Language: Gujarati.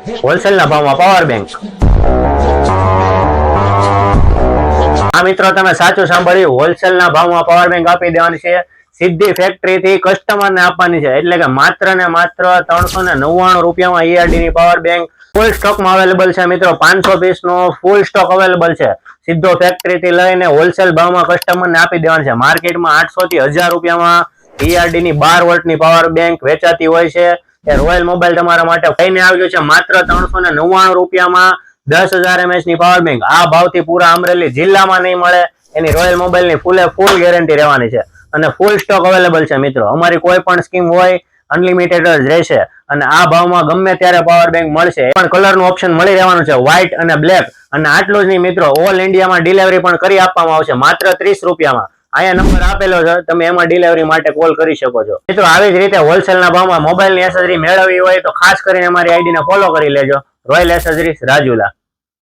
હોલસેલના ભાવમાં પાવર બેંક। આ મિત્રો તમે સાચું સાંભળ્યું, હોલસેલના ભાવમાં પાવર બેંક આપી દેવાની છે। સીધી ફેક્ટરી થી કસ્ટમરને આપવાની છે, એટલે કે માત્ર ને માત્ર 399 રૂપિયામાં ERD ની પાવર બેંક ફૂલ સ્ટોકમાં અવેલેબલ છે મિત્રો। 500 પીસ નો ફૂલ સ્ટોક અવેલેબલ છે। સીધો ફેક્ટરી થી લઈને હોલસેલ ભાવમાં કસ્ટમરને આપી દેવાની છે। માર્કેટમાં 800 થી 1000 રૂપિયામાં ERD ની 12 વોલ્ટની પાવર બેંક વેચાતી હોય છે। એ રોયલ મોબાઈલ તમારા માટે લઈને આવ્યું છે માત્ર 399 રૂપિયામાં 10,000 mAh ની પાવર બેંક। આ ભાવથી પૂરા અમરેલી જિલ્લામાં નહીં મળે। એની રોયલ મોબાઈલની ફૂલ ગેરંટી રહેવાની છે અને ફૂલ સ્ટોક અવેલેબલ છે મિત્રો। અમારી કોઈ પણ સ્કીમ હોય અનલિમિટેડ જ રહેશે અને આ ભાવમાં ગમે ત્યારે પાવર બેંક મળશે। પણ કલરનું ઓપ્શન મળી રહેવાનું છે, વ્હાઇટ અને બ્લેક। અને આટલું જ નહીં મિત્રો, ઓલ ઇન્ડિયામાં ડિલિવરી પણ કરી આપવામાં આવશે માત્ર 30 રૂપિયામાં। અહીંયા નંબર આપેલો છે, તમે એમાં ડિલિવરી માટે કોલ કરી શકો છો મિત્રો। આવી જ રીતે હોલસેલના ભાવમાં મોબાઈલની એસેસરી મેળવવી હોય તો ખાસ કરીને અમારી આઈડીને ફોલો કરી લેજો, રોયલ એસેસરીઝ રાજુલા।